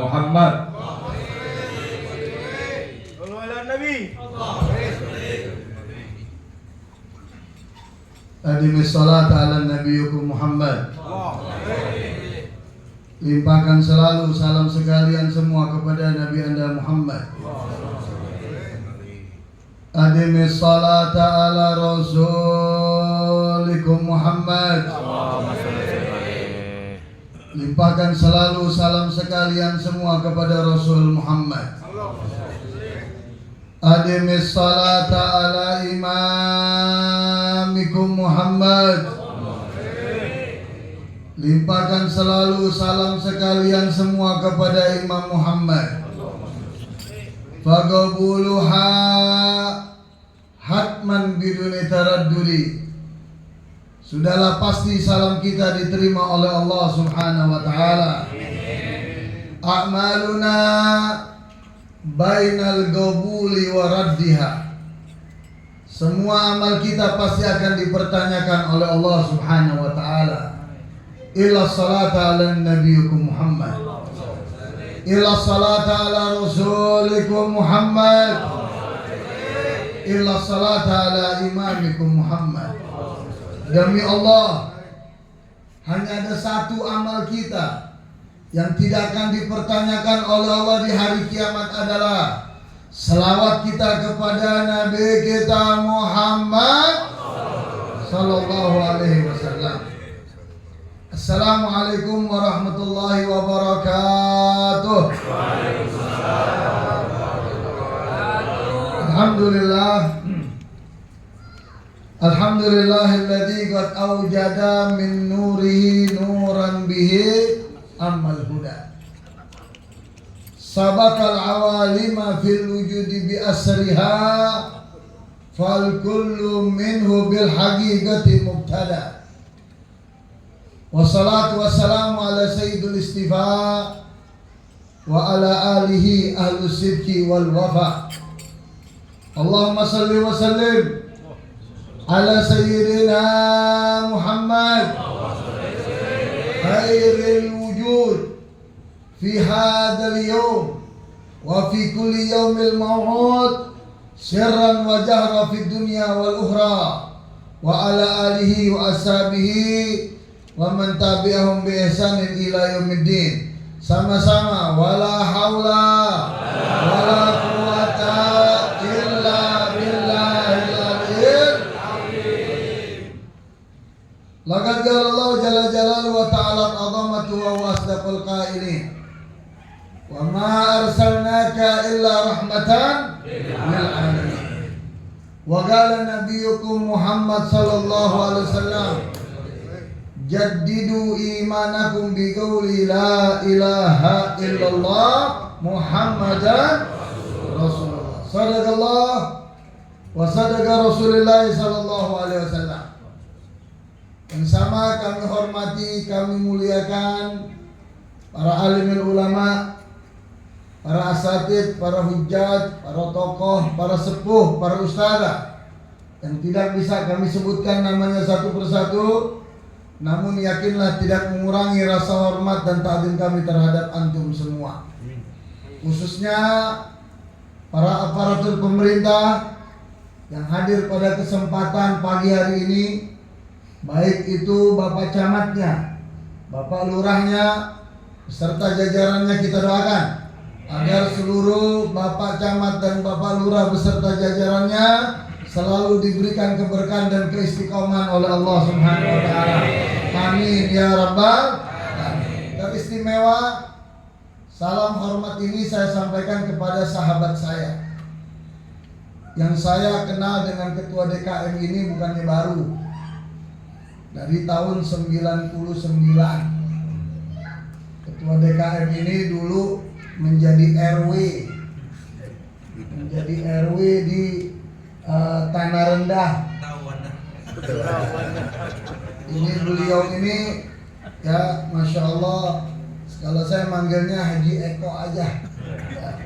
Muhammad. Sallu ala Nabi. Adimi salat ala nabiyukum Muhammad. Limpahkan selalu salam sekalian semua kepada Nabi Anda Muhammad. Adimi salat ala rasulikum Muhammad. Limpahkan selalu salam sekalian semua kepada Rasul Muhammad. Adimi salat ala imamikum Muhammad. Limpahkan selalu salam sekalian semua kepada Imam Muhammad. Faqabuluha hatman biduni taraddudi. Sudahlah pasti salam kita diterima oleh Allah Subhanahu wa taala. A'maluna bainal qabuli wa raddiha. Semua amal kita pasti akan dipertanyakan oleh Allah Subhanahu wa taala. Illa salata ala nabiyyikum Muhammad. Illa salata ala rasulikum Muhammad. Illa salata ala imamikum Muhammad. Demi Allah, hanya ada satu amal kita yang tidak akan dipertanyakan oleh Allah di hari kiamat adalah selawat kita kepada Nabi kita Muhammad sallallahu alaihi wasallam. Assalamualaikum warahmatullahi wabarakatuh. Alhamdulillah. Alhamdulillahilladzi qad awjada min nurihi nuran bihi amal huda. Sabaqal awalima fil wujudi bi asriha fal kullu minhu bil haqiqati mubtada. Wassalatu wassalamu ala sayyidul istifa wa ala alihi ahlus sidqi wal wafa. Allahumma salli wa sallim ala sayyidina Muhammad khairil wujud fi hadzal yawm wa fi kulli yawmil maw'ud sirran wa jahra fid dunya wal ukhra wa ala alihi wa ashabihi wa man tabi'ahum bi ihsanin ila yaumiddin. Sama-sama wala haula wala quwata illa billahil aliyyil azim. Laqad qala Allah jalla jalaluhu wa ta'ala 'azamatu wa asdaqul qailin. Wa ma arsalnaka illa rahmatan lil alamin. Wa qala nabiyyukum Muhammad sallallahu alaihi wasallam, jaddidu imanakum bi qawli la ilaha illallah Muhammadan Rasulullah. Sadaqallah wa sadaqa Rasulullah sallallahu alaihi wasallam. Yang sama kami hormati, kami muliakan para alimul ulama, para asatid, para hujjat, para tokoh, para sepuh, para ustadzah yang tidak bisa kami sebutkan namanya satu persatu. Namun yakinlah tidak mengurangi rasa hormat dan takdim kami terhadap antum semua. Khususnya para aparatur pemerintah yang hadir pada kesempatan pagi hari ini. Baik itu Bapak Camatnya, Bapak Lurahnya, beserta jajarannya kita doakan agar seluruh Bapak Camat dan Bapak Lurah beserta jajarannya selalu diberikan keberkahan dan keistiqomahan oleh Allah Subhanahu wa taala. Amin ya rabbal alamin. Teristimewa salam hormat ini saya sampaikan kepada sahabat saya yang saya kenal dengan ketua DKM ini bukannya baru. Dari tahun 99. Ketua DKM ini dulu menjadi RW di Tanah Rendah. Ini beliau ini ya Masya Allah, kalau saya manggilnya Haji Eko aja ya.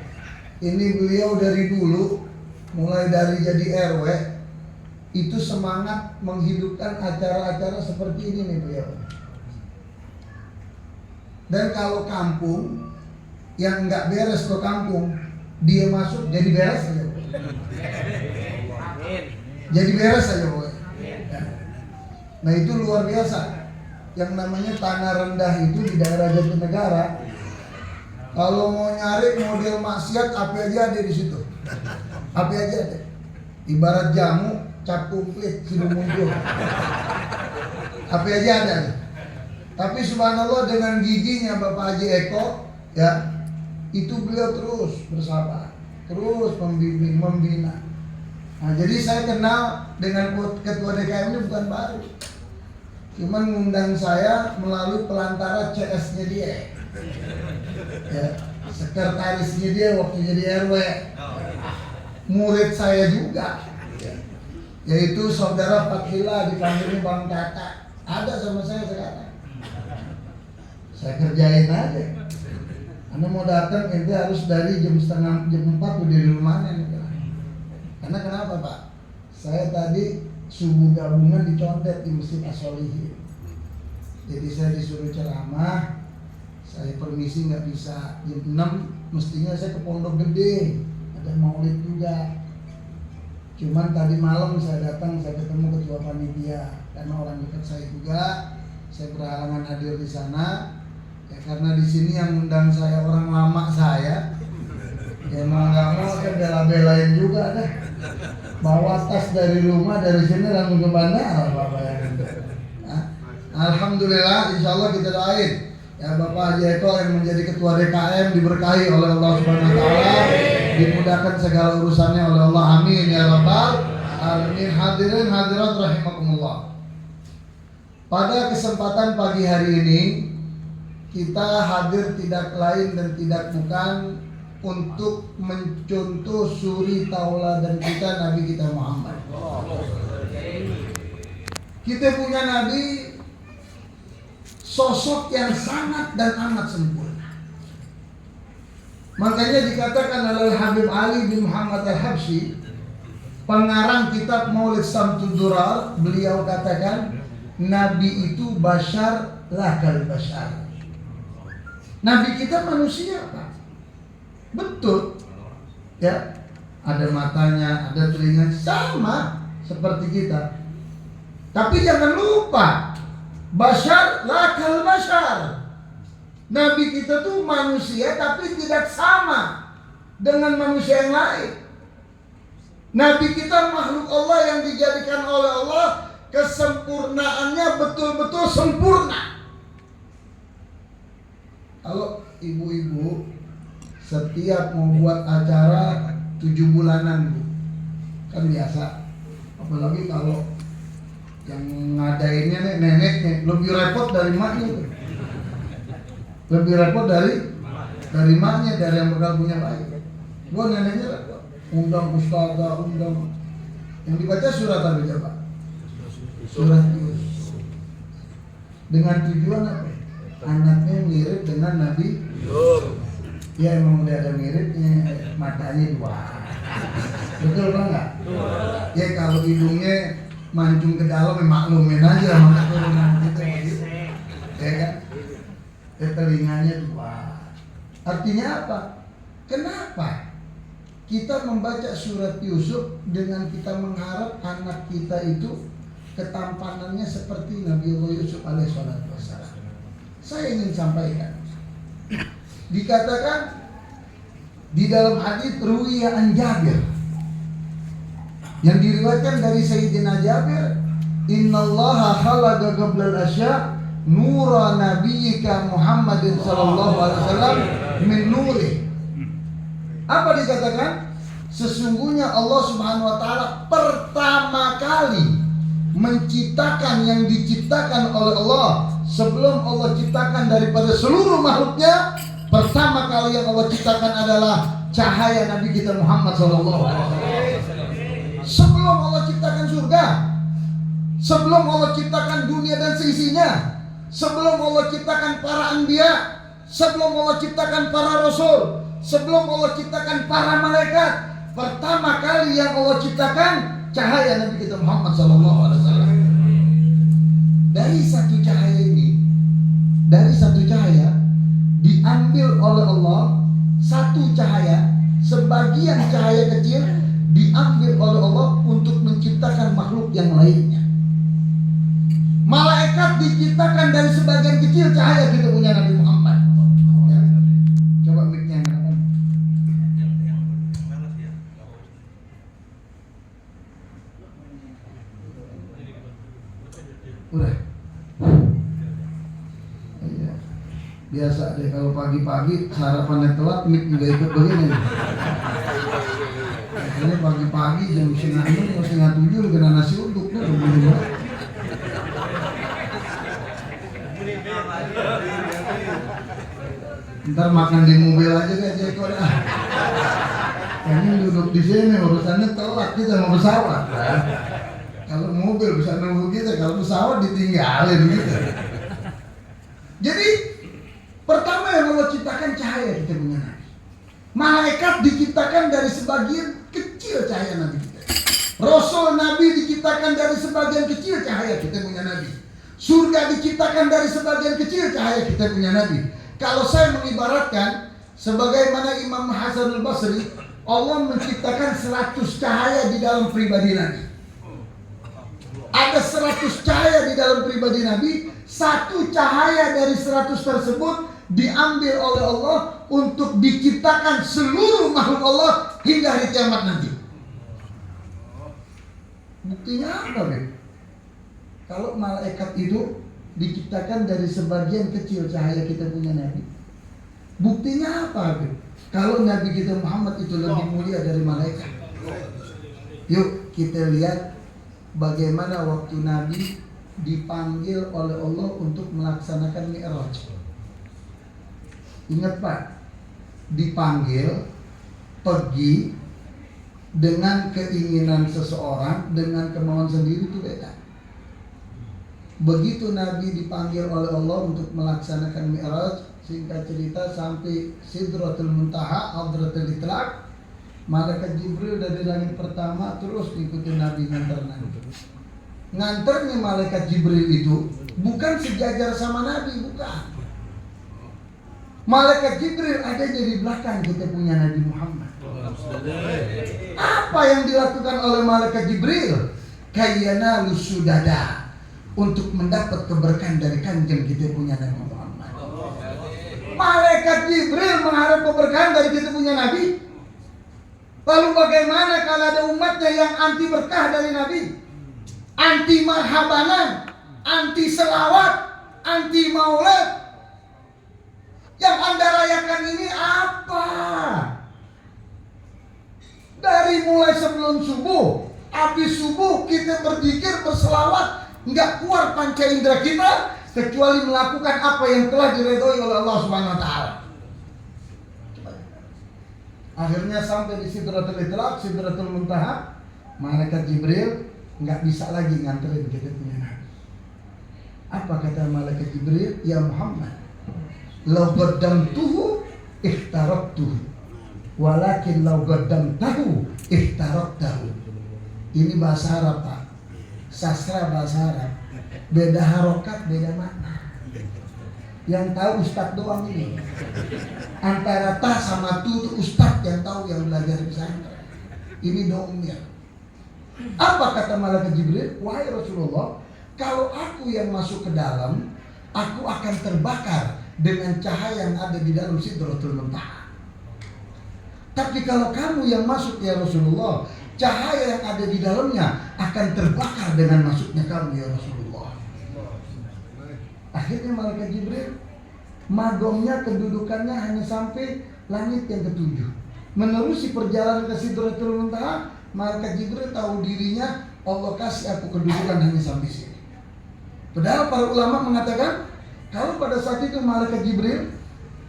Ini beliau dari dulu, mulai dari jadi RW itu semangat menghidupkan acara-acara seperti ini nih beliau. Dan kalau kampung yang nggak beres ke kampung, dia masuk jadi beres aja. Jadi beres aja pokoknya. Nah itu luar biasa. Yang namanya tanah rendah itu di daerah Jatinegara. Kalau mau nyari model maksiat, apa aja ada di situ. Apa aja ada. Ibarat jamu, cap komplit sudah muncul. Apa aja ada. Tapi subhanallah dengan giginya Bapak Haji Eko, ya, itu beliau terus bersabar, terus membimbing, membina. Nah, jadi saya kenal dengan ketua DKM ini bukan baru. Cuman ngundang saya melalui pelantara CS-nya dia. Ya, sekretarisnya dia waktu jadi RW. Murid saya juga. Yaitu saudara Fathila, dipanggilnya Bang Tata. Ada sama saya sekarang. Saya kerjain aja. Anda mau datang ente harus dari jam 4 udah di rumahnya nih. Karena kenapa Pak? Saya tadi subuh gabungan dicontet di Masjid As-Solihin. Jadi saya disuruh ceramah, saya permisi nggak bisa jam 6, mestinya saya ke Pondok Gede, ada maulid juga. Cuman tadi malam saya datang, saya ketemu ketua panitia karena orang dekat saya juga, saya berhalangan hadir di sana. Ya karena di sini yang undang saya orang lama saya, ya mau nggak mau saya bela-belain juga deh. Bawa tas dari rumah dari sini langsung ke bandara Bapak ya. Nah, alhamdulillah, insya Allah kita doain ya Bapak Haji Eko yang menjadi ketua DKM diberkahi oleh Allah Subhanahu Wa Taala, dimudahkan segala urusannya oleh Allah, amin ya rabbal alamin. Hadirin hadirat rahimakumullah. Pada kesempatan pagi hari ini kita hadir tidak lain dan tidak bukan untuk mencontoh suri tauladan kita Nabi kita Muhammad. Kita punya Nabi sosok yang sangat dan amat sempurna. Makanya dikatakan oleh Habib Ali bin Muhammad Al-Habsyi, pengarang kitab Maulid Samtud Durar, beliau katakan Nabi itu bashar lakal bashar. Nabi kita manusia Pak. Betul, ya, ada matanya, ada telinga, sama seperti kita. Tapi jangan lupa, bashar lakal bashar. Nabi kita tuh manusia, tapi tidak sama dengan manusia yang lain. Nabi kita makhluk Allah yang dijadikan oleh Allah, kesempurnaannya betul-betul sempurna. Kalau ibu-ibu setiap mau buat acara 7 bulanan Bu, kan biasa. Apalagi kalau yang ngadainnya nih neneknya, lebih repot dari maknya. Lebih repot dari maknya, dari yang bakal punya bayi. Gua neneknya repot. Undang ustazah, undang. Yang dibaca surat apa Pak? Surat Yusuf. Dengan tujuan apa? Anaknya mirip dengan Nabi Yusuf. Ya emang udah ada miripnya, matanya 2. Betul Pak enggak? Ya kalau hidungnya mancung ke dalam, maklumin aja sama keturunan kita gitu. Ya kan? Ya telinganya 2. Artinya apa? Kenapa kita membaca surat Yusuf dengan kita mengharap anak kita itu ketampanannya seperti Nabi Allah Yusuf alaihissalam? Saya ingin sampaikan, dikatakan di dalam hadits ruwiya an Jabir, yang diriwayatkan dari Sayyidina Jabir, innallaha khalaqa qabla al-asya nura nabiyyika Muhammadin sallallahu alaihi wasallam min nuri. Apa dikatakan? Sesungguhnya Allah Subhanahu wa taala pertama kali menciptakan yang diciptakan oleh Allah sebelum Allah ciptakan daripada seluruh makhluknya. Pertama kali yang Allah ciptakan adalah cahaya Nabi kita Muhammad sallallahu alaihi wasallam. Sebelum Allah ciptakan surga, sebelum Allah ciptakan dunia dan seisinya, sebelum Allah ciptakan para anbiya, sebelum Allah ciptakan para rasul, sebelum Allah ciptakan para malaikat, pertama kali yang Allah ciptakan cahaya Nabi kita Muhammad sallallahu alaihi wasallam. Dari satu cahaya diambil oleh Allah satu cahaya, sebagian cahaya kecil diambil oleh Allah untuk menciptakan makhluk yang lainnya. Malaikat diciptakan dari sebagian kecil cahaya kita punya Nabi Muhammad. Ya. Coba mic-nya. Udah. Iya. Biasa deh kalau pagi-pagi sarapannya telat, mic juga ikut begini. Ini pagi-pagi jam 6 setengah 7 kena nasi uduk tuh begini. Ntar makan di mobil aja deh Jeko dah. Ini duduk di sini urusannya telat, kita mau pesawat kan. Kalau mobil bisa nunggu kita, kalau pesawat ditinggalin gitu. Jadi pertama yang Allah ciptakan cahaya kita punya Nabi. Malaikat diciptakan dari sebagian kecil cahaya Nabi kita. Rasul Nabi diciptakan dari sebagian kecil cahaya kita punya Nabi. Surga diciptakan dari sebagian kecil cahaya kita punya Nabi. Kalau saya mengibaratkan sebagaimana Imam Hasan al-Basri, Allah menciptakan 100 cahaya di dalam pribadi Nabi. Ada 100 cahaya di dalam pribadi Nabi. Satu cahaya dari 100 tersebut diambil oleh Allah untuk diciptakan seluruh makhluk Allah hingga hari kiamat nanti. Buktinya apa, Beb? Kalau malaikat itu diciptakan dari sebagian kecil cahaya kita punya Nabi. Buktinya apa, Beb? Kalau Nabi kita Muhammad itu lebih mulia dari malaikat. Yuk kita lihat bagaimana waktu Nabi dipanggil oleh Allah untuk melaksanakan Mi'raj. Ingat Pak, dipanggil pergi dengan keinginan seseorang, dengan kemauan sendiri itu beda. Begitu Nabi dipanggil oleh Allah untuk melaksanakan Mi'raj, singkat cerita sampai Sidratul Muntaha, Hadratul Itlaq, malaikat Jibril dari langit pertama terus ikutin Nabi nganter Nabi. Nganternya malaikat Jibril itu bukan sejajar sama Nabi, bukan. Malaikat Jibril ada di belakang kita punya Nabi Muhammad. Apa yang dilakukan oleh malaikat Jibril? Kayyana lusudada, untuk mendapat keberkahan dari kanjeng kita punya Nabi Muhammad. Malaikat Jibril mengharap keberkahan dari kita punya Nabi. Lalu bagaimana kalau ada umatnya yang anti berkah dari Nabi? Anti marhabanan, anti selawat, anti maulid. Yang Anda rayakan ini apa? Dari mulai sebelum subuh, habis subuh kita berzikir, berselawat, nggak keluar panca indera kita kecuali melakukan apa yang telah diridhoi oleh Allah Subhanahu wa taala. Akhirnya sampai di Sidratul Itlaq, Sidratul Muntaha, malaikat Jibril nggak bisa lagi nganterin kita punya Nabi. Apa kata malaikat Jibril? Ya Muhammad, law qaddamtuhu ihtaraktuhu, walakin law qaddamtahu ihtaraktahu. Ini bahasa Arab Pak, sastra bahasa Arab. Beda harokat, beda makna. Yang tahu ustadz doang ini. Antara ta sama tu itu ustadz yang tahu, yang belajar pesantren. Ini domir. Apa kata malaikat Jibril? Wahai Rasulullah, kalau aku yang masuk ke dalam, aku akan terbakar dengan cahaya yang ada di dalam Sidratul Muntaha. Tapi kalau kamu yang masuk ya Rasulullah, cahaya yang ada di dalamnya akan terbakar dengan masuknya kamu ya Rasulullah. Akhirnya malaikat Jibril madomnya, kedudukannya hanya sampai langit yang ketujuh. Menerusi perjalanan ke Sidratul Muntaha, malaikat Jibril tahu dirinya Allah kasih aku kedudukan hanya sampai sini. Padahal para ulama mengatakan kalau pada saat itu malaikat Jibril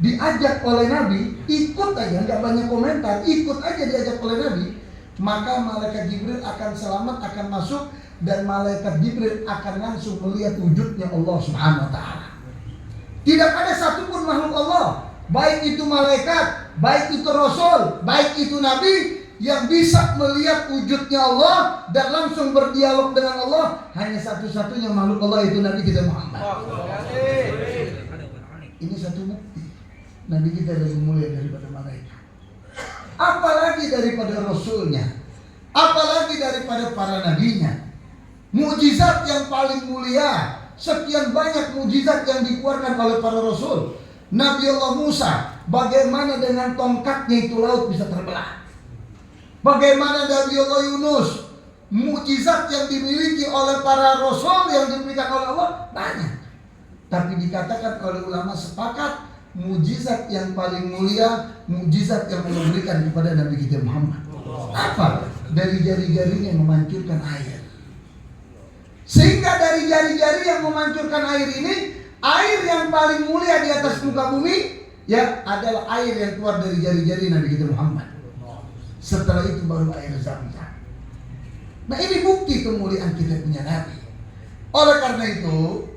diajak oleh Nabi, ikut aja, nggak banyak komentar, ikut aja diajak oleh Nabi, maka malaikat Jibril akan selamat, akan masuk, dan malaikat Jibril akan langsung melihat wujudnya Allah Subhanahu wa taala. Tidak ada satupun makhluk Allah, baik itu malaikat, baik itu rasul, baik itu nabi, yang bisa melihat wujudnya Allah dan langsung berdialog dengan Allah. Hanya satu-satunya makhluk Allah itu Nabi kita Muhammad. Ini satu bukti Nabi kita lebih mulia daripada mereka. Apalagi daripada Rasulnya, apalagi daripada para nabinya. Mukjizat yang paling mulia, sekian banyak mukjizat yang dikeluarkan oleh para Rasul. Nabi Allah Musa, bagaimana dengan tongkatnya itu laut bisa terbelah. Bagaimana Nabi Allah Yunus, mukjizat yang dimiliki oleh para Rasul yang diberikan oleh Allah banyak. Tapi dikatakan oleh ulama sepakat, mukjizat yang paling mulia, mukjizat yang Allah berikan kepada Nabi kita Muhammad. Apa? Dari jari-jarinya memancurkan air. Sehingga dari jari-jari yang memancurkan air ini, air yang paling mulia di atas muka bumi, ya adalah air yang keluar dari jari-jari Nabi kita Muhammad. Setelah itu baru air Zam-Zam. Nah ini bukti kemuliaan kita punya Nabi. Oleh karena itu,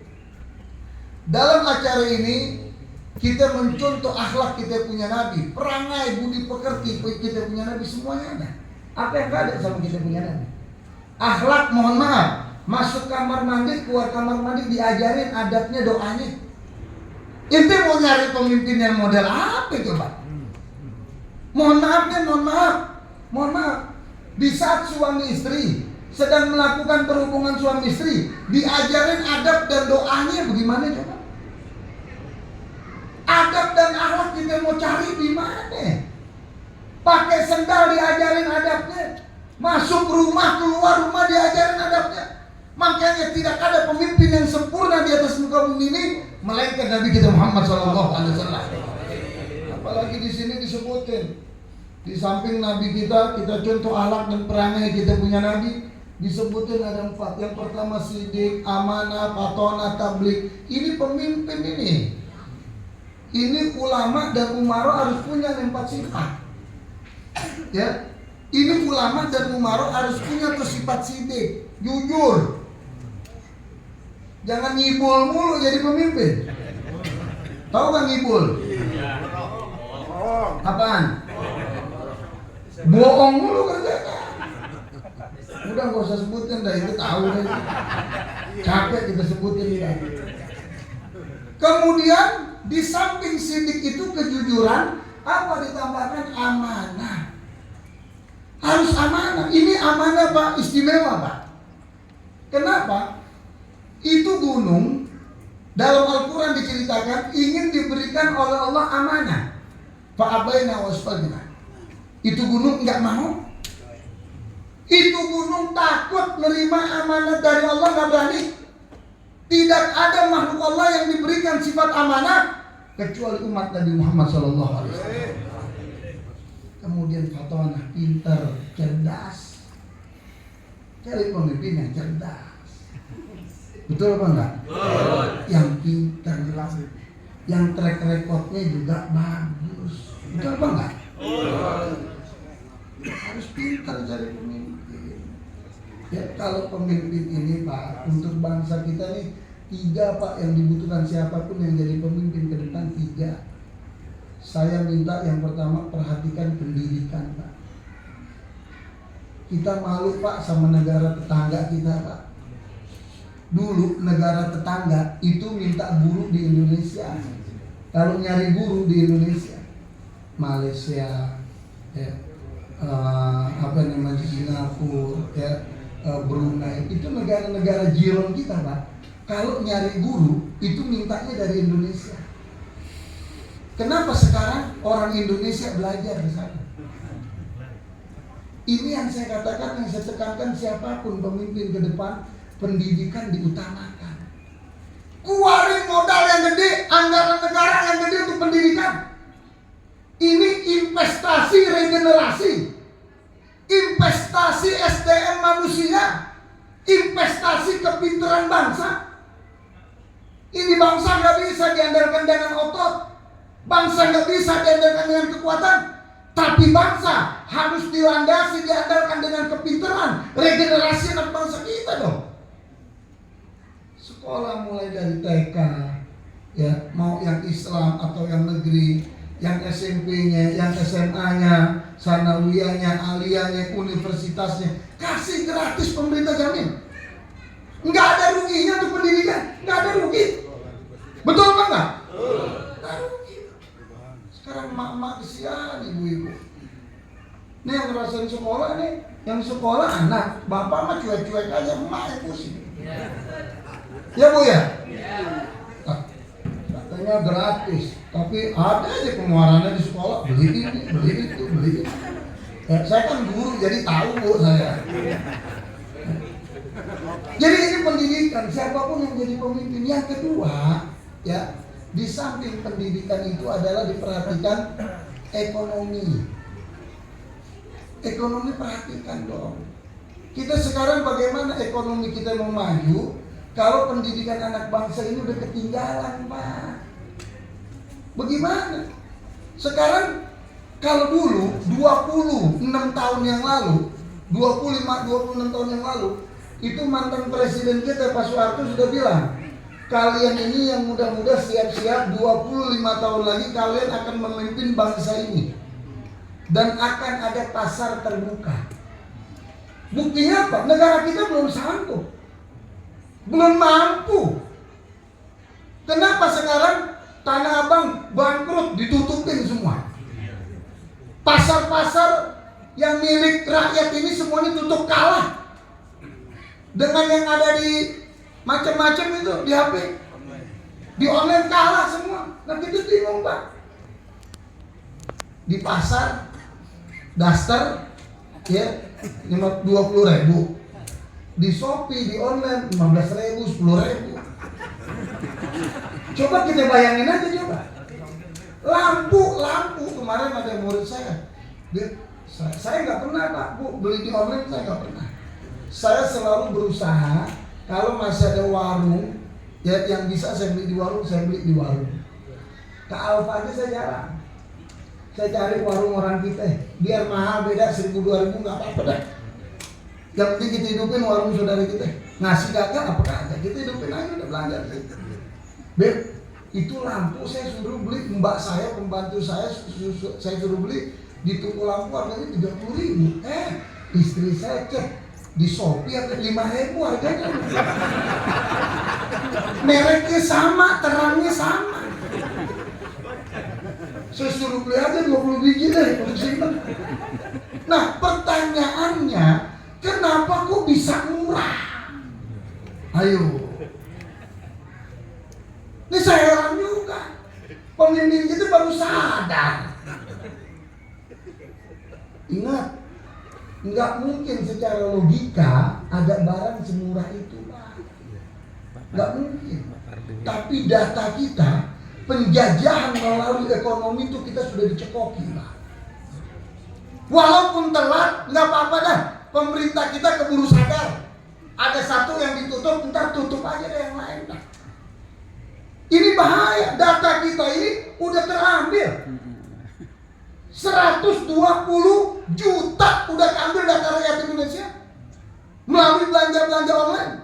dalam acara ini kita mencontoh akhlak kita punya Nabi, perangai, budi pekerti kita punya Nabi, semuanya ada. Apa yang gak ada sama kita punya Nabi? Akhlak, mohon maaf, masuk kamar mandi, keluar kamar mandi diajarin adabnya, doanya. Ente mau nyari pemimpin yang model apa coba? Mohon maaf deh, mohon maaf. Di saat suami istri sedang melakukan perhubungan suami istri, diajarin adab dan doanya bagaimana coba? Adab dan akhlak kita mau cari di mana? Pakai sendal diajarin adabnya, masuk rumah keluar rumah diajarin adabnya. Makanya tidak ada pemimpin yang sempurna di atas muka bumi ini melainkan Nabi kita Muhammad SAW. Apalagi di sini disebutin, di samping Nabi kita contoh akhlak dan perangai kita punya Nabi, disebutin ada 4. Yang pertama sidik, amanah, patona, tablik. Ini pemimpin ini. Ini ulama dan umaro harus punya 4 sifat. Ya, ini ulama dan umaro harus punya tuh sifat sidik, jujur. Jangan ngibul mulu jadi pemimpin. Tahu kan ngibul? Apaan? Bohong mulu kerjanya. Udah gak usah sebutin dah, itu tahu deh. Capek kita sebutin ya. Kemudian di samping sidik itu kejujuran, apa ditambahkan amanah. Harus amanah. Ini amanah Pak, istimewa Pak. Kenapa? Itu gunung dalam Al-Quran diceritakan ingin diberikan oleh Allah amanah. Fa'abaina wasfalna. Itu gunung nggak mau. Itu gunung takut menerima amanah dari Allah, nggak berani. Tidak ada makhluk Allah yang diberikan sifat amanah kecuali umat Nabi Muhammad SAW. Kemudian fatona, pintar, cerdas. Cari pemimpin yang cerdas. Betul apa enggak? Yang pintar, yang track recordnya juga bagus. Betul apa enggak? Harus pintar cari pemimpin. Ya kalau pemimpin ini Pak, untuk bangsa kita nih 3 Pak yang dibutuhkan siapapun yang jadi pemimpin ke depan 3. Saya minta yang pertama perhatikan pendidikan Pak. Kita malu Pak sama negara tetangga kita Pak. Dulu negara tetangga itu minta guru di Indonesia. Kalau nyari guru di Indonesia, Malaysia, ya, Singapura, ya, Brunei, itu negara-negara jiran kita Pak. Kalau nyari guru itu mintanya dari Indonesia. Kenapa sekarang orang Indonesia belajar di sana? Ini yang saya katakan, yang saya tekankan, siapapun pemimpin ke depan, pendidikan diutamakan. Keluarin modal yang gede, anggaran negara yang gede untuk pendidikan. Ini investasi regenerasi, investasi SDM manusia, investasi kepintaran bangsa. Ini bangsa nggak bisa diandalkan dengan otot, bangsa nggak bisa diandalkan dengan kekuatan, tapi bangsa harus dilandasi, diandalkan dengan kepintaran, regenerasi anak bangsa kita dong. Sekolah mulai dari TK, ya mau yang Islam atau yang negeri, yang SMP-nya, yang SMA-nya, sanawiyahnya, aliyahnya, universitasnya, kasih gratis, pemerintah jamin. Nggak ada ruginya untuk pendidikan, nggak ada rugi. Betul apa enggak? Nggak rugi. Sekarang emak-emak kesian ibu-ibu. Nih yang ngerasain sekolah nih, yang sekolah anak, bapak mah cuek-cuek aja, emak yang pusing. Ya Bu ya? Nah, katanya gratis, tapi ada aja pengeluarannya di sekolah, beli ini, beli itu, beli itu. Saya kan guru jadi tahu Bu saya. Jadi ini pendidikan, siapapun yang jadi pemimpin. Yang kedua, ya, di samping pendidikan itu adalah diperhatikan ekonomi. Ekonomi perhatikan dong. Kita sekarang bagaimana ekonomi kita mau maju kalau pendidikan anak bangsa ini udah ketinggalan, Pak? Bagaimana? Sekarang kalau dulu 26 tahun yang lalu, 26 tahun yang lalu, itu mantan presiden kita Pak Soeharto sudah bilang, kalian ini yang muda-muda siap-siap 25 tahun lagi kalian akan memimpin bangsa ini. Dan akan ada pasar terbuka. Buktinya apa? Negara kita belum sanggup. Belum mampu. Kenapa sekarang Tanah Abang bangkrut, ditutupin semua? Pasar-pasar yang milik rakyat ini semuanya tutup, kalah dengan yang ada di macam-macam itu di HP, di online, kalah semua. Nah kita bingung Pak. Di pasar daster ya 20.000, di Shopee, di online 15.000, 10.000. Coba kita bayangin aja coba. Lampu kemarin ada murid saya. Saya nggak pernah Pak Bu beli di online, saya nggak pernah. Saya selalu berusaha kalau masih ada warung ya yang bisa saya beli di warung, saya beli di warung. Ke Alfa aja saya jarang. Saya cari warung orang kita, biar mahal beda 1.000-2.000 nggak apa-apa dah. Yang penting kita hidupin warung saudara kita. Ngasih dagang apa kagak, kita hidupin aja udah belanja. Beb, itu lampu saya suruh beli, mbak saya, pembantu saya suruh beli di toko lampu harganya 30.000. Istri saya cek di Shopee ada 5.000 harganya. Mereknya sama, terangnya sama. Saya suruh beli aja 20 biji deh untuk simpan. Nah pertanyaannya, kenapa kok bisa murah? Ayo. Ini saya heran juga. Pemimpin kita baru sadar. Ingat, nggak mungkin secara logika ada barang semurah itu, Pak. Nggak mungkin. Tapi data kita, penjajahan melalui ekonomi itu kita sudah dicekoki, Pak. Walaupun telat, nggak apa-apa dah. Pemerintah kita keburu sadar. Ada satu yang ditutup, ntar tutup aja deh yang lain, Pak. Ini bahaya, data kita ini udah terambil. 120 juta udah keambil data rakyat Indonesia melalui belanja-belanja online.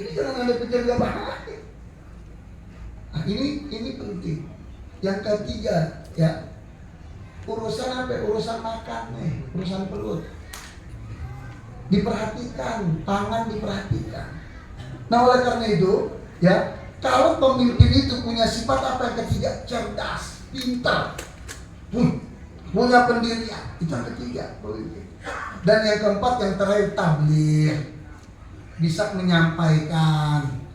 Ini jangan Anda pikir gak bahaya. Nah, ini penting. Yang ketiga, ya, urusan apa? Urusan makan nih, urusan perut. Diperhatikan, pangan diperhatikan. Nah, oleh karena itu, ya, kalau pemimpin itu punya sifat apa? Yang ketiga, cerdas, pintar, punya pendirian. Itu yang ketiga, pemimpin. Dan yang keempat, yang terakhir, tabligh, bisa menyampaikan,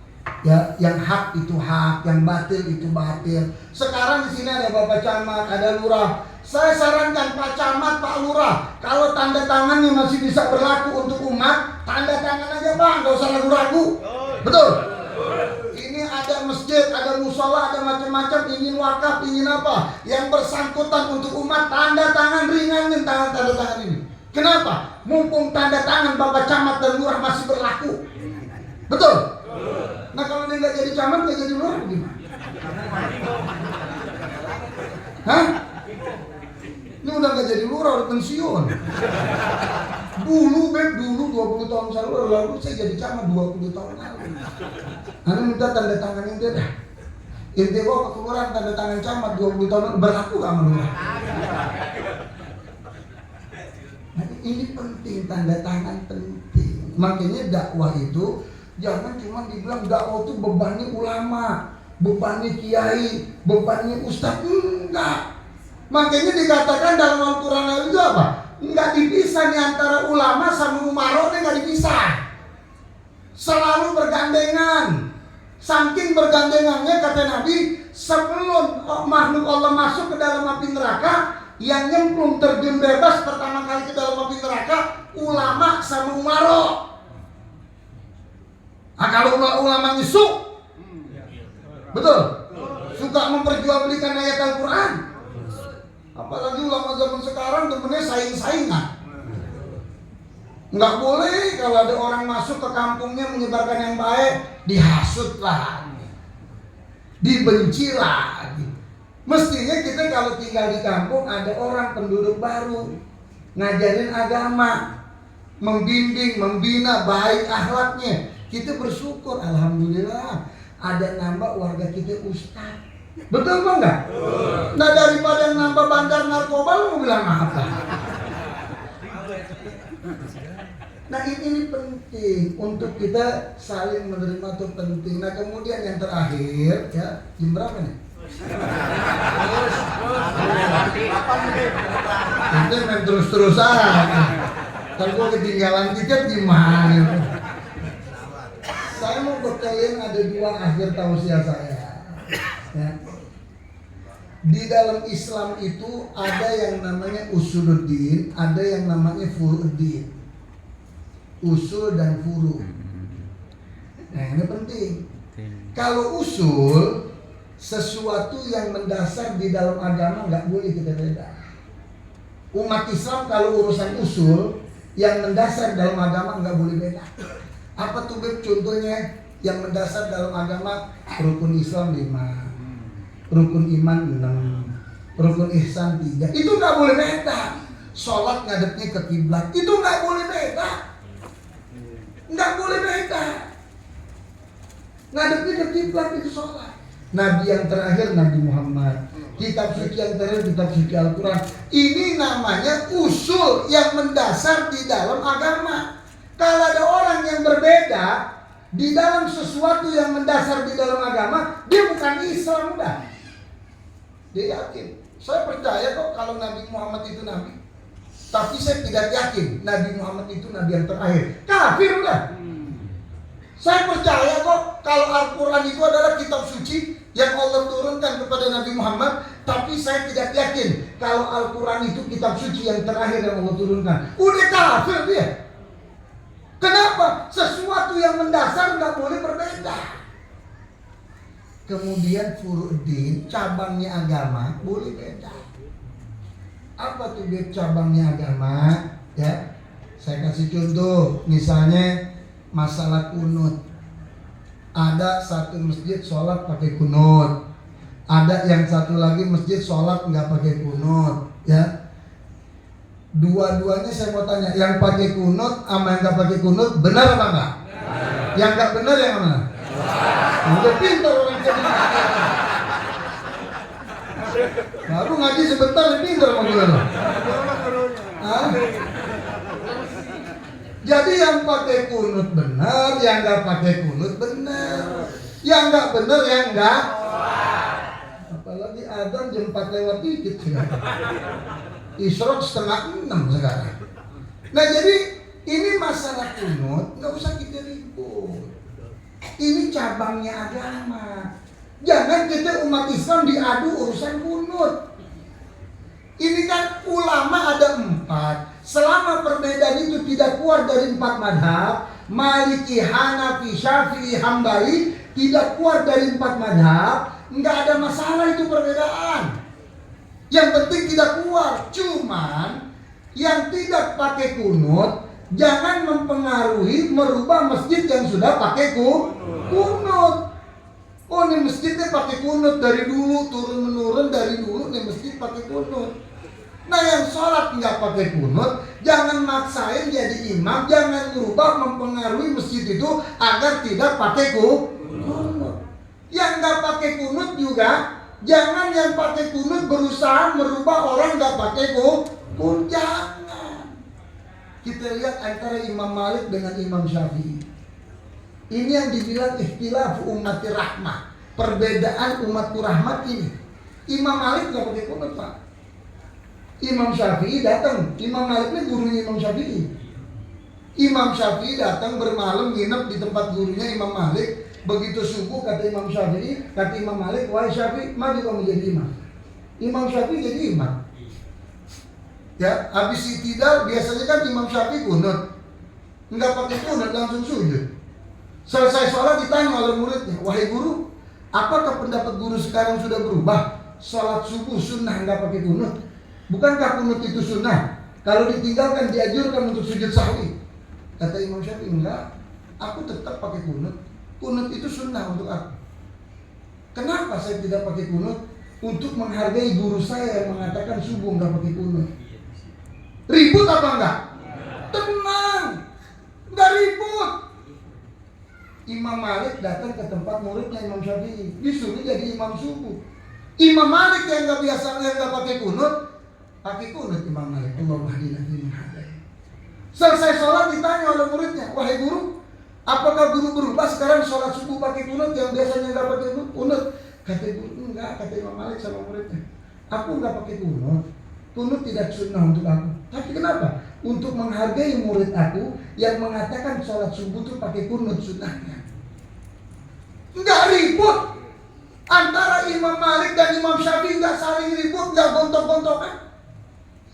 ya, yang hak itu hak, yang batil itu batil. Sekarang di sini ada Bapak Camat, ada Lurah. Saya sarankan Pak Camat, Pak Lurah, kalau tanda tangannya masih bisa berlaku untuk umat, tanda tangan aja Bang, gak usah ragu-ragu. Betul? Ini ada masjid, ada musola, ada macam-macam, ingin wakaf, ingin apa, yang bersangkutan untuk umat, tanda tangan, ringanin tanda tangan ini. Kenapa? Mumpung tanda tangan Bapak Camat dan Lurah masih berlaku. Betul? Nah kalau dia nggak jadi camat, nggak jadi lurah gimana? Hah? Ini udah nggak jadi lurah, udah pensiun. Dulu 20 tahun lalu saya jadi camat, 20 tahun lalu. Anda minta tanda tangan ini dah. Inti gua kelurahan tanda tangan camat 20 tahun lalu berlaku gak sama lurah? Nah, ini penting, tanda tangan penting. Makanya dakwah itu jangan cuma dibilang dakwah itu bebannya ulama. bebannya kiai, bebannya ustaz. Enggak. Makanya dikatakan dalam Al-Quran itu apa? Enggak dipisah nih antara ulama sama umaro, enggak dipisah. Selalu bergandengan. Saking bergandengannya kata Nabi, sebelum makhluk Allah masuk ke dalam api neraka, yang nyemplung terjun bebas pertama kali ke dalam api neraka ulama sama umaro. Nah, kalau ulama nyesuk, betul, suka memperjualbelikan ayat Al-Quran. Apalagi ulama zaman sekarang temennya saing-saingan. Nggak boleh kalau ada orang masuk ke kampungnya menyebarkan yang baik, dihasut lagi, dibenci lagi. Mestinya kita kalau tinggal di kampung ada orang penduduk baru, ngajarin agama, membimbing, membina baik akhlaknya. Kita bersyukur, alhamdulillah ada nambah warga kita ustaz. Betul apa enggak? Nah daripada nambah bandar narkoba, lu mau bilang apa? Nah ini penting untuk kita saling menerima, itu penting. Nah kemudian yang terakhir ya, jam berapa nih? Nanti main terus-terusan. Kalau gue ketinggalan tiket gimana? Saya mau berkalian ada dua akhir tausiah saya. Ya. Di dalam Islam itu ada yang namanya usuluddin, ada yang namanya furu'uddin. Usul dan furu. Nah ini penting. Kalau usul, sesuatu yang mendasar di dalam agama nggak boleh kita beda. Umat Islam kalau urusan usul yang mendasar dalam agama nggak boleh beda. Apa tuh Beb? Contohnya yang mendasar dalam agama, rukun Islam 5, rukun iman 6, rukun ihsan 3. Itu nggak boleh beda. Sholat ngadepnya ke kiblat, itu nggak boleh beda. Nggak boleh beda. Ngadepnya ke kiblat itu sholat. Nabi yang terakhir Nabi Muhammad. Kitab suci yang terakhir kitab suci Al-Quran. Ini namanya usul yang mendasar di dalam agama. Kalau ada orang yang berbeda di dalam sesuatu yang mendasar di dalam agama, dia bukan Islam udah. Dia yakin. Saya percaya kok kalau Nabi Muhammad itu Nabi. Tapi saya tidak yakin Nabi Muhammad itu Nabi yang terakhir. Kafir udah. Saya percaya kok kalau Al-Quran itu adalah kitab suci yang Allah turunkan kepada Nabi Muhammad. Tapi saya tidak yakin kalau Al-Quran itu kitab suci yang terakhir yang Allah turunkan. Udah kafir dia. Kenapa? Sesuatu yang mendasar nggak boleh berbeda. Kemudian furu'uddin, cabangnya agama boleh beda. Apa tuh dia cabangnya agama? Ya, saya kasih contoh. Misalnya masalah kunut. Ada satu masjid sholat pakai kunut. Ada yang satu lagi masjid sholat nggak pakai kunut. Ya. Dua-duanya saya mau tanya, yang pakai kunut sama yang nggak pakai kunut benar apa enggak? Yang nggak benar yang mana? Udah pintar orang jadi. Baru ngaji sebentar pintar sama gue loh. Jadi yang pakai kunut benar, yang nggak pakai kunut benar. Yang nggak benar yang nggak. Apalagi adzan jam 4 lewat dikit. Isyraq 5:30 sekarang. Nah jadi ini masalah kunut nggak usah kita ribut. Ini cabangnya agama. Jangan kita umat Islam diadu urusan kunut. Ini kan ulama ada 4. Selama perbedaan itu tidak keluar dari 4 madhab, Maliki, Hanafi, Syafi'i, Hambali, tidak keluar dari 4 madhab, nggak ada masalah itu perbedaan. Yang penting tidak keluar. Cuman yang tidak pakai kunut jangan mempengaruhi merubah masjid yang sudah pakai kunut. Oh ini masjidnya pakai kunut dari dulu, turun menurun dari dulu nih masjid pakai kunut. Nah yang sholat nggak pakai kunut, jangan maksain jadi imam, jangan merubah mempengaruhi masjid itu agar tidak pakai kunut. Yang nggak pakai kunut juga jangan yang pakai kunut berusaha merubah orang nggak pakai kunut. Jangan. Kita lihat antara Imam Malik dengan Imam Syafi'i. Ini yang dibilang ikhtilaf ummati rahmah. perbedaan umatku rahmat ini. Imam Malik nggak pakai kunut, Pak. Imam Syafi'i datang. Imam Malik ini gurunya Imam Syafi'i. Imam Syafi'i datang bermalam nginep di tempat gurunya Imam Malik. Begitu subuh kata Imam Syafi'i, kata Imam Malik, wahai Syafi'i, maju kamu jadi imam. Imam Syafi'i jadi imam. Ya, habis itidal biasanya kan Imam Syafi'i kunut. Enggak pakai kunut, langsung sujud. Selesai sholat ditanya oleh muridnya, wahai guru, apakah pendapat guru sekarang sudah berubah? Sholat subuh sunnah enggak pakai kunut. Bukankah kunut itu sunnah? Kalau ditinggalkan dianjurkan untuk sujud sahwi. Kata Imam Syafi'i, enggak, aku tetap pakai kunut. Kunut itu sunnah untuk aku. Kenapa saya tidak pakai kunut? Untuk menghargai guru saya yang mengatakan subuh enggak pakai kunut. Ribut apa enggak? Tenang, enggak ribut. Imam Malik datang ke tempat muridnya Imam Syafi'i, disuruh jadi imam subuh. Imam Malik yang nggak biasa, yang nggak pakai kunut Imam Malik. Allahumma hadina fi man hadayt. Selesai sholat ditanya oleh muridnya, wahai guru, apakah guru berubah sekarang sholat subuh pakai kunut yang biasanya nggak pakai kunut? Kata guru, enggak, kata Imam Malik sama muridnya, aku nggak pakai kunut. Kunut tidak sunnah untuk aku. Tapi kenapa? Untuk menghargai murid aku yang mengatakan sholat subuh itu pakai kunut sunnahnya. Enggak ribut. Antara Imam Malik dan Imam Syafi'i enggak saling ribut, enggak gontok-gontokan.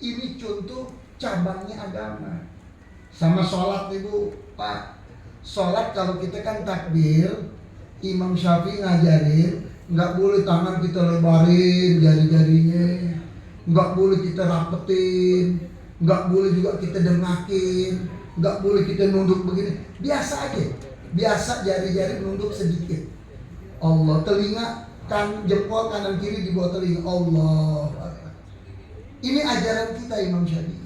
Ini contoh cabangnya agama. Sama sholat ibu, Pak. Sholat kalau kita kan takbir, Imam Syafi'i ngajarin enggak boleh tangan kita lebarin jari-jarinya, enggak boleh kita rapetin, enggak boleh juga kita dengakin, enggak boleh kita nunduk begini. Biasa aja. Biasa jari-jari nunduk sedikit. Allah, telinga kan jempol kanan kiri di bawah telinga. Allah. Ini ajaran kita Imam Syafi'i.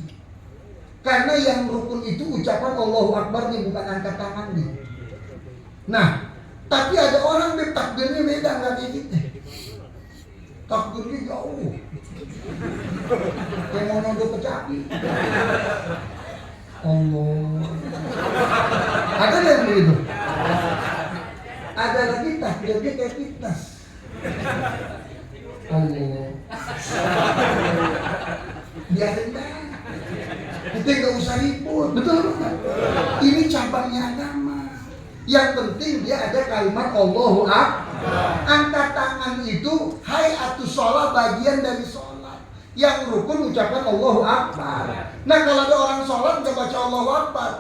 Karena yang rukun itu ucapan Allahu Akbar nih, bukan angkat tangan nih. Nah, tapi ada orang takbirnya beda, nggak kayak kita. Takbirnya jauh. Kayak mau nondok kecapi. Allah. Ada yang begitu? Ada lagi takbirnya kayak fitness. Allah. Biarin dah. Kita nggak usah ribut, betul kan? Ini cabangnya agama. Yang penting dia ada kalimat Allahu Akbar. Angkat tangan itu hayatus sholat, bagian dari sholat. Yang rukun ucapan Allahu Akbar. Nah kalau ada orang sholat nggak baca Allahu Akbar,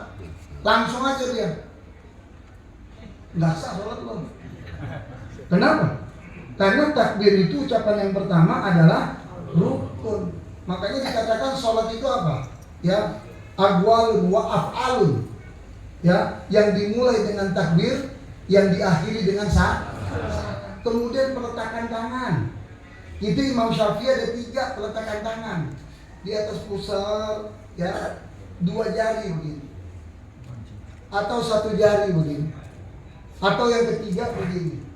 langsung aja dia nggak sah sholat loh. Kenapa? Karena takbir itu ucapan yang pertama adalah rukun. Makanya dikatakan sholat itu apa? Ya, aqwalun wa af'alun. Ya, yang dimulai dengan takbir, yang diakhiri dengan sah. Kemudian peletakan tangan. Itu Imam Syafi'i ada 3 peletakan tangan. Di atas pusar, ya, 2 jari begini. Atau 1 jari begini. Atau yang ketiga begini.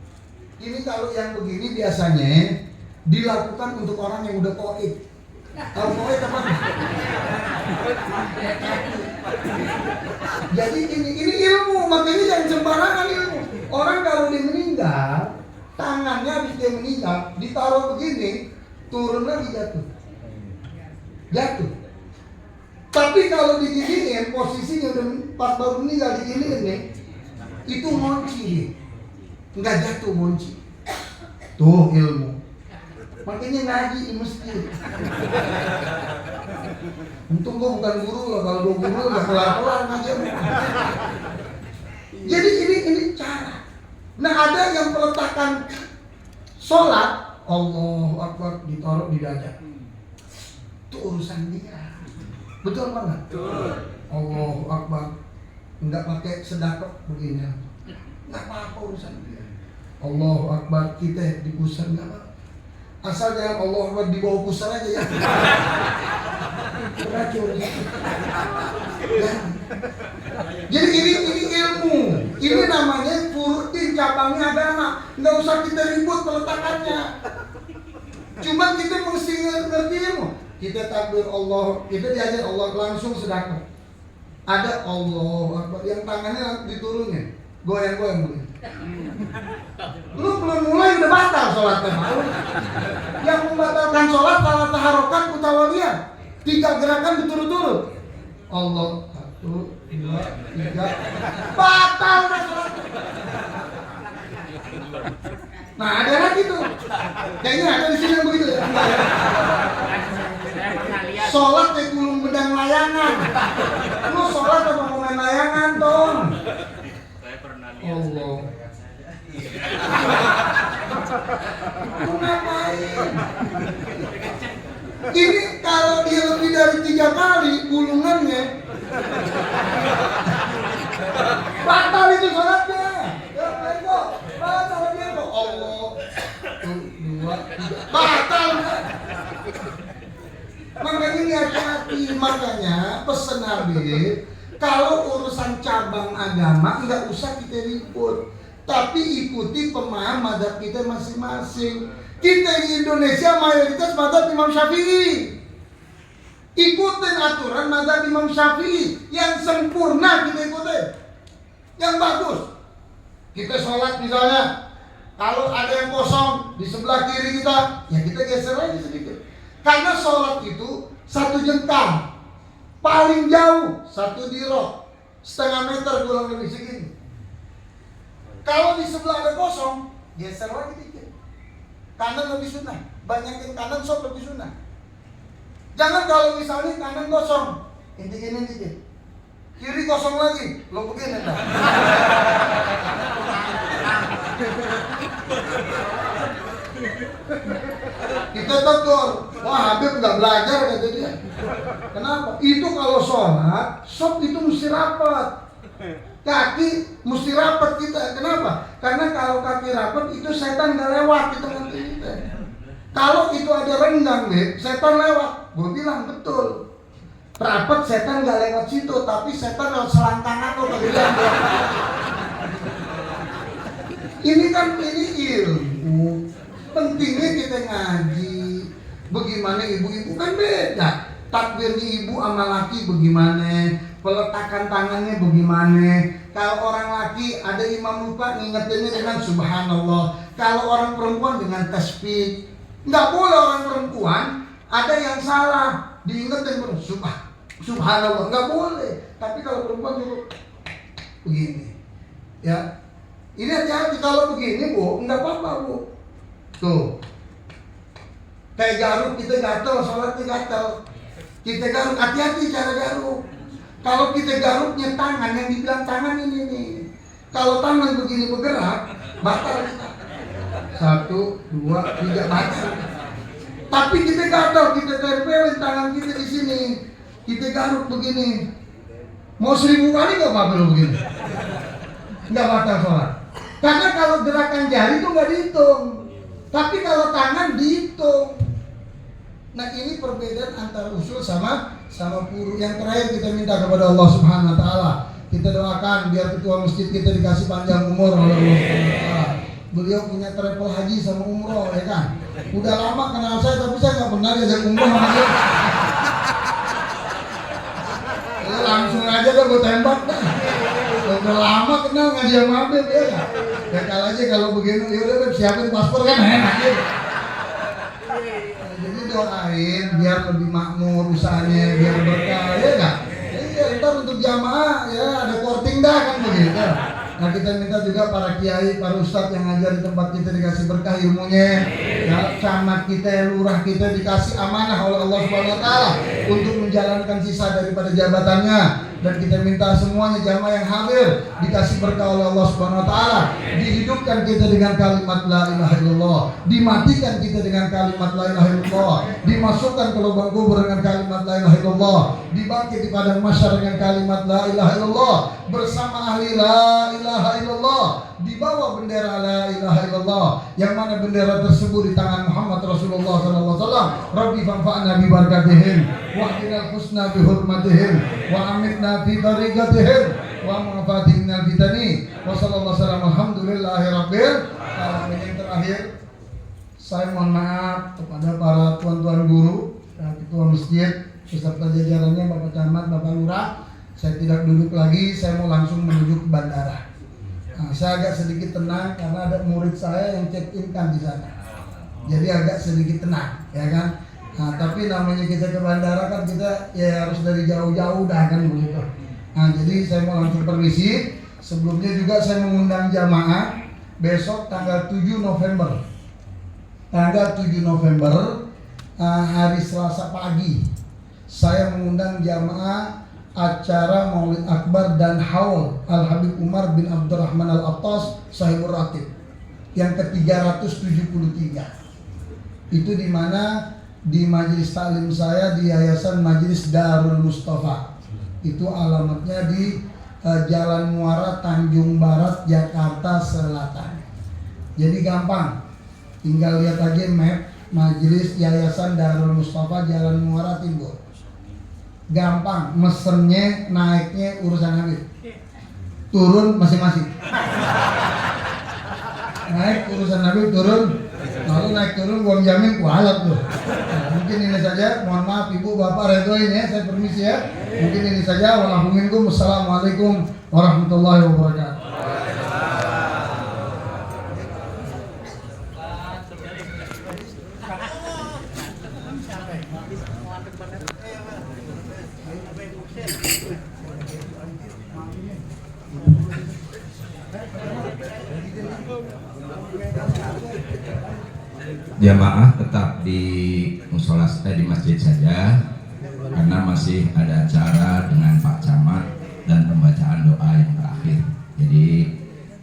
Ini kalau yang begini biasanya dilakukan untuk orang yang udah qaid. Tahu qaid apa? Jadi ini ilmu, makanya jangan sembarangan ilmu. Orang kalau dia meninggal, tangannya habis dia meninggal ditaruh begini, turun lagi jatuh. Tapi kalau diginiin, posisinya udah pas baru meninggal diginiin nih, itu ngunci, nggak jatuh ngunci. Tuh ilmu. Makanya ngaji di masjid. Untung gua bukan guru lah, kalau gua guru nggak kelar-kelar ngaji. Jadi ini cara. Nah ada yang peletakan sholat, Allahu Akbar ditaruh di dada. Itu urusan dia. Betul apa enggak? Betul. Allahu Akbar. Enggak pakai sedekah begini. Enggak apa-apa urusan dia. Allahu Akbar kita di pusar enggak apa. Asal jangan Allahu Akbar di bawah pusar aja ya. Beracun. Jadi ini ilmu. Ini namanya furu'in, cabangnya agama. Enggak usah kita ribut peletakannya. Cuma kita mesti ngerti ilmu. Kita takbir Allah, kita diajar Allah langsung sedekah. Ada Allah Akbar, yang tangannya diturunin, goyang-goyang begini. Lu belum mulai udah batal sholatnya. Yang membatalkan sholat salah taharokat utawaliyah. 3 gerakan berturut-turut. Allah 1, 2, 3 batal sholat. Nah ada lagi tuh. Kayaknya ada di sini yang begitu ya. Sholat kayak gulung bedang layangan. Lu sholat apa mau main layangan Tom? Allah. Lu ngapain? Ini kalau dia lebih dari 3 kali gulungannya batal itu sholatnya. Ya ayo, batal dia kok. Allah. 1, 2, 3 batal. Makanya ini hati-hati. Makanya pesan Habib, kalau urusan cabang agama nggak usah kita ribut, tapi ikuti pemahaman mazhab kita masing-masing. Kita di Indonesia mayoritas mazhab Imam Syafi'i. Ikutin aturan mazhab Imam Syafi'i yang sempurna, kita ikutin. Yang bagus. Kita sholat misalnya, kalau ada yang kosong di sebelah kiri kita, ya kita geser aja sedikit. Karena sholat itu 1 jengkal, paling jauh 1 dirok, setengah meter kurang lebih segini. Kalau di sebelah ada kosong, geser lagi dikit. Kanan lebih sunnah, banyakin kanan sok lebih sunnah. Jangan kalau misalnya kanan kosong, intikin dikit. Kiri kosong lagi, lo begini dah. Kita tegur, wah Habib nggak belajar kata dia. Kenapa? Itu kalau sholat, sok itu mesti rapat. Kaki mesti rapat kita. Kenapa? Karena kalau kaki rapat itu setan nggak lewat di tengah kita. Kalau itu ada renggang deh, setan lewat. Gue bilang betul. Rapat setan nggak lewat situ, tapi setan lewat selangkangan lo bilang. Ini kan ini ilmu. Pentingnya kita ngaji. Bagaimana ibu-ibu kan beda. Takbirnya ibu sama laki bagaimana, peletakan tangannya bagaimana. Kalau orang laki ada imam lupa ngingetinnya dengan subhanallah. Kalau orang perempuan dengan tasbih. Nggak boleh orang perempuan ada yang salah diingetin subhanallah, nggak boleh. Tapi kalau perempuan juga begini, ya. Ini hati-hati kalau begini bu, nggak apa-apa bu. Tuh, kayak garuk kita gatel, sholatnya gatel. Kita garuk, hati-hati cara garuk. Kalau kita garuknya tangan, yang dibilang tangan ini nih. Kalau tangan begini bergerak, batal kita. 1, 2, 3 batal. Tapi kita gatel, kita tempelin tangan kita di sini. Kita garuk begini. Mau 1000 kali nggak apa-apa lo begini. Nggak batal sholat. Karena kalau gerakan jari itu nggak dihitung. Tapi kalau tangan dihitung. Nah ini perbedaan antara usul sama furu. Yang terakhir kita minta kepada Allah Subhanahu Wa Taala. Kita doakan biar ketua masjid kita dikasih panjang umur oleh Allah Subhanahu Wa Taala. Beliau punya travel haji sama umroh ya kan. Udah lama kenal saya tapi saya nggak pernah diajak umroh sama dia. Ya, langsung aja dah gue tembak dah. Udah lama kenal ngaji sama Habib ya kan. Ya kalau aja kalau begini ya udah siapin paspor kan enak ya. Jadi doain biar lebih makmur usahanya, biar berkah ya kan. Iya ntar untuk jamaah ya ada korting dah kan begitu. Nah kita minta juga para kiai, para ustadz yang ngajar di tempat kita dikasih berkah ilmunya. Ya, camat kita, lurah kita dikasih amanah oleh Allah Subhanahu Wa Taala untuk menjalankan sisa daripada jabatannya. Dan kita minta semuanya jamaah yang hadir dikasih berkah oleh Allah Subhanahu Wa Taala. Dihidupkan kita dengan kalimat la ilaha illallah, dimatikan kita dengan kalimat la ilaha illallah, dimasukkan ke lubang kubur dengan kalimat la ilaha illallah, dibangkit di padang mahsyar dengan kalimat la ilaha illallah bersama ahli la ilaha illallah, di bawah bendera la ilaha illallah yang mana bendera tersebut di tangan Muhammad Rasulullah sallallahu alaihi wasallam. Rabbi fanfa'na bi barakatihim wa hdinal husna bi hurmatihim wa amitna fi tariqatihim wa mu'afatihna fitani wa sallallahu alaihi alhamdulillahi rabbil alamin. Yang terakhir saya mohon maaf kepada para tuan-tuan guru, ketua masjid beserta jajarannya, Bapak Camat, Bapak Lurah. Saya tidak duduk lagi, saya mau langsung menuju ke bandara. Nah, Saya agak sedikit tenang karena ada murid saya yang check in kan di sana. Jadi agak sedikit tenang, ya kan? Nah, tapi namanya kita ke bandara kan kita ya harus dari jauh-jauh dah kan begitu. Nah, jadi saya mau langsung permisi. Sebelumnya juga saya mengundang jamaah besok tanggal 7 November. Tanggal 7 November hari Selasa pagi. Saya mengundang jamaah acara Maulid Akbar dan Haul Al-Habib Umar bin Abdurrahman Al-Attas Sahibur Ratib yang ke-373. Itu di mana di majelis taklim saya di Yayasan Majelis Darul Mustafa. Itu alamatnya di Jalan Muara Tanjung Barat Jakarta Selatan. Jadi gampang, tinggal lihat aja map Majelis Yayasan Darul Mustafa Jalan Muara Timur. Gampang, mesennya, naiknya urusan Habib. Turun masing-masing. Naik urusan Habib, turun. Lalu naik turun gua jamin kualat tuh. Nah, mungkin ini saja. Mohon maaf Ibu Bapak redoin ya, saya permisi ya. Mungkin ini saja. Wassalamualaikum warahmatullahi wabarakatuh. Jamaah tetap di musola di masjid saja karena masih ada acara dengan Pak Camat dan pembacaan doa yang terakhir. Jadi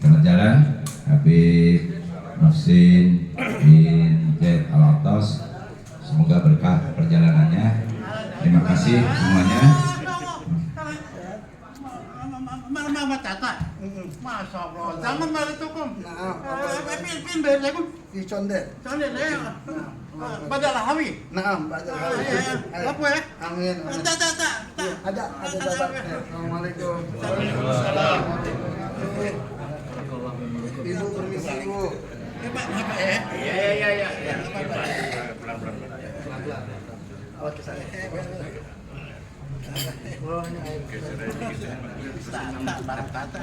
selamat jalan Habib Muhsin bin Zaid Al-Attas, semoga berkah perjalanannya. Terima kasih semuanya. Masya Allah, zaman baru tukum. Nah, pin belakum. di condet. Soalnya dia badal hawi. Nah, baca. Apa ya? Amin. Tak. Ada. Assalamualaikum. Waalaikumsalam. Ibu permisi Ibu. Pak, apa ya? Iya. Pelan-pelan. Awak ke sana. Tak barang kata.